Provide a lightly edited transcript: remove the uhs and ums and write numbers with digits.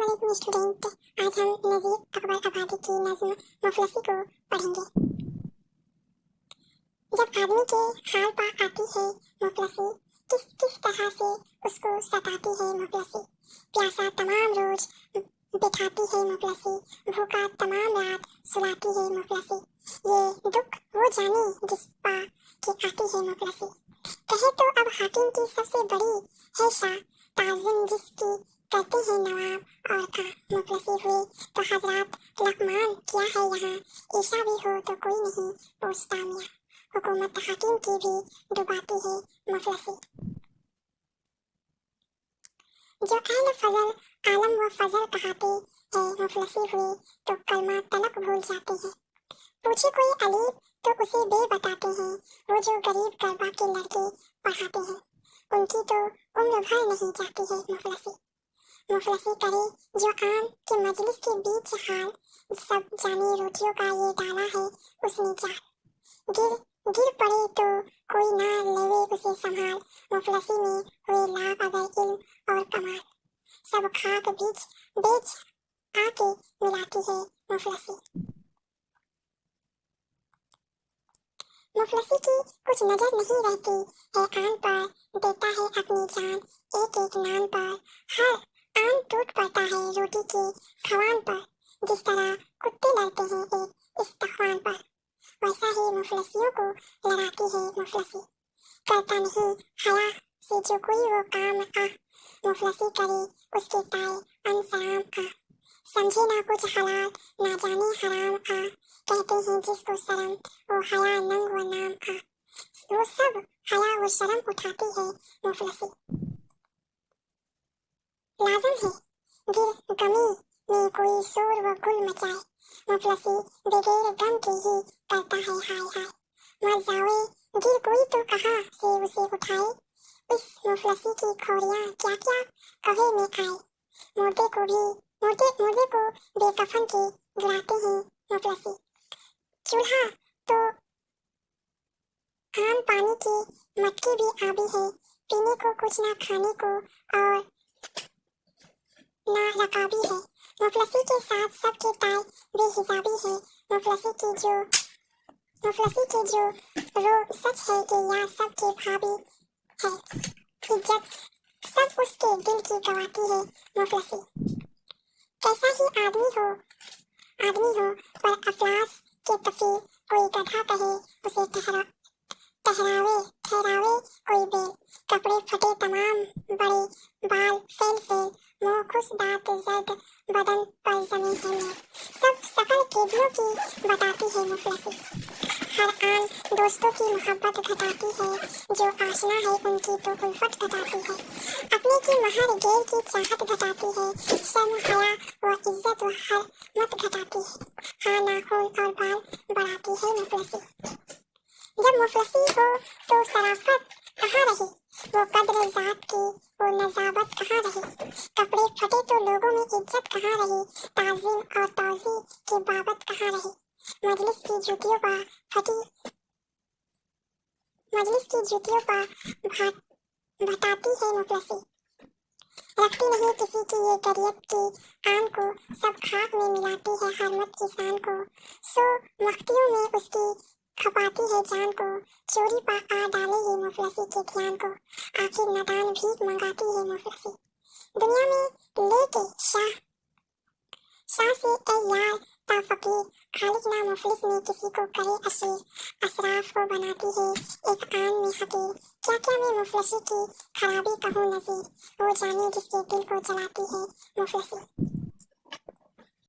अस्सलामुअलैकुम स्टूडेंट। आज हम नज़ीर अकबर आबादी की नज़्म मुफलसी को पढ़ेंगे। जब आदमी के हाल पा आती है मुफलसी, किस किस तरह से उसको सताती है मुफलसी। प्यासा तमाम रोज बिठाती है मुफलसी, भूखा तमाम रात सुलाती है मुफलसी। ये दुख वो जाने जिस पा के आती है मुफलसी। कहे तो अब हाकिम की सबसे बड़ी है शाह, ताज़िम जिसकी करते हैं नवाब और खां। मुफलसी हुए तो हजरात लकमान क्या है यहाँ, ईशा भी हो तो कोई नहीं पूछता मियाँ। हुकूमत हाकिम की भी डुबाती है मुफलसी। जो अहल फजल आलम व फजल कहाते हैं, मुफलसी हुए तो कलमा तलक भूल जाते हैं। पूछे कोई अलीब तो उसे बे बताते हैं, वो जो गरीब गरबा के लड़के पढ़ाते हैं, उनकी तो उम्र भर नहीं जाती है मुफलसी। मुफलसी करे जो आम के मजलिस के बीच हाल, सब जाने रोटियों का ये डाला है उसने जाल। गिर गिर पड़े तो कोई ना लेवे उसे संभाल, मुफलसी में हुए लाभ अगर इल्म और कमाल। सब खाक बीच बेच आके मिलाती है मुफलसी। मुफलसी की कुछ नजर नहीं रहती है आन पर, देता है अपनी जान एक एक नान पर। हर आन टूट पड़ता है रोटी के खवान पर, जिस तरह कुत्ते लड़ते हैं एक इस्तख्वान पर, वैसा ही मुफलसियों को लड़ाती है मुफलसी। करता नहीं हया से जो कोई वो काम आ, मुफलसी करे उसके ताए अनसराम आ। समझे ना कुछ हलाल ना जाने हराम आ, कहते हैं जिसको शर्म वो हया नंग व नाम आ। वो सब हया व शर्म उठाती है मुफलसी। लाजम है गिर गमी में कोई शोर व गुल मचाए, मुफलसी बगैर गम के ही करता है हाय हाय। मर जावे गिर कोई तो कहाँ से उसे उठाए, इस मुफलसी की खोरियां क्या क्या कहे में आए। मुर्दे को भी मुर्दे को बेकफन के गिराते हैं मुफलसी। चूल्हा तो आम पानी की मटकी भी आबी है, पीने को कुछ ना खाने को और ना रकाबी है। मुफलसी के साथ सबके ताए बेहिसाबी है, मुफलसी के जो रो सच है कि या सबके भाभी है। इज्जत सब उसके दिल की गवाती है मुफलसी। कैसा ही आदमी हो पर अफलास के तफीर, कोई गधा कहे उसे ठहरावे कोई बेल। कपड़े फटे तमाम बड़े बाल फेल फेल, मुंह खुश दांत जर्द बदन पर जमी है मेल। सब सकल केदियों की बताती है मुफलसी। हर आन दोस्तों की मोहब्बत घटाती है, जो आशना है उनकी तो उल्फत घटाती है। अपने की महर गैर की चाहत घटाती है, शर्म हया व इज्जत व हरमत घटाती है। हाँ नाखून और बाल बढ़ाती है मुफलसी। जब मुफलसी हो तो शराफत कहाँ रही, वो कद्र जात की वो नजाबत कहाँ रही। कपड़े फटे तो लोगों में इज्जत कहाँ रही, ताज़ीम और तौज़ी की बाबत कहाँ रही। मजलिस की जूतियों पर भटाती है मुफलसी। रखती नहीं किसी की ये गरियत की आन को, सब खाक में मिलाती है हरमत की शान को। सो मख्तियों में उसकी खपाती है जान को, चोरी पा आ डाले ही मुफलसी के ध्यान को। आखिर नादान भीख मंगाती है मुफलसी। दुनिया में लेके शाह से ए यार ता फकीर, खालिक ना मुफलिस में किसी को करे अशीर। असराफ को बनाती है एक आन में हकीर, क्या क्या मैं मुफलसी की खराबी कहूँ नज़ीर, वो जाने जिसके दिल को जलाती है मुफलसी।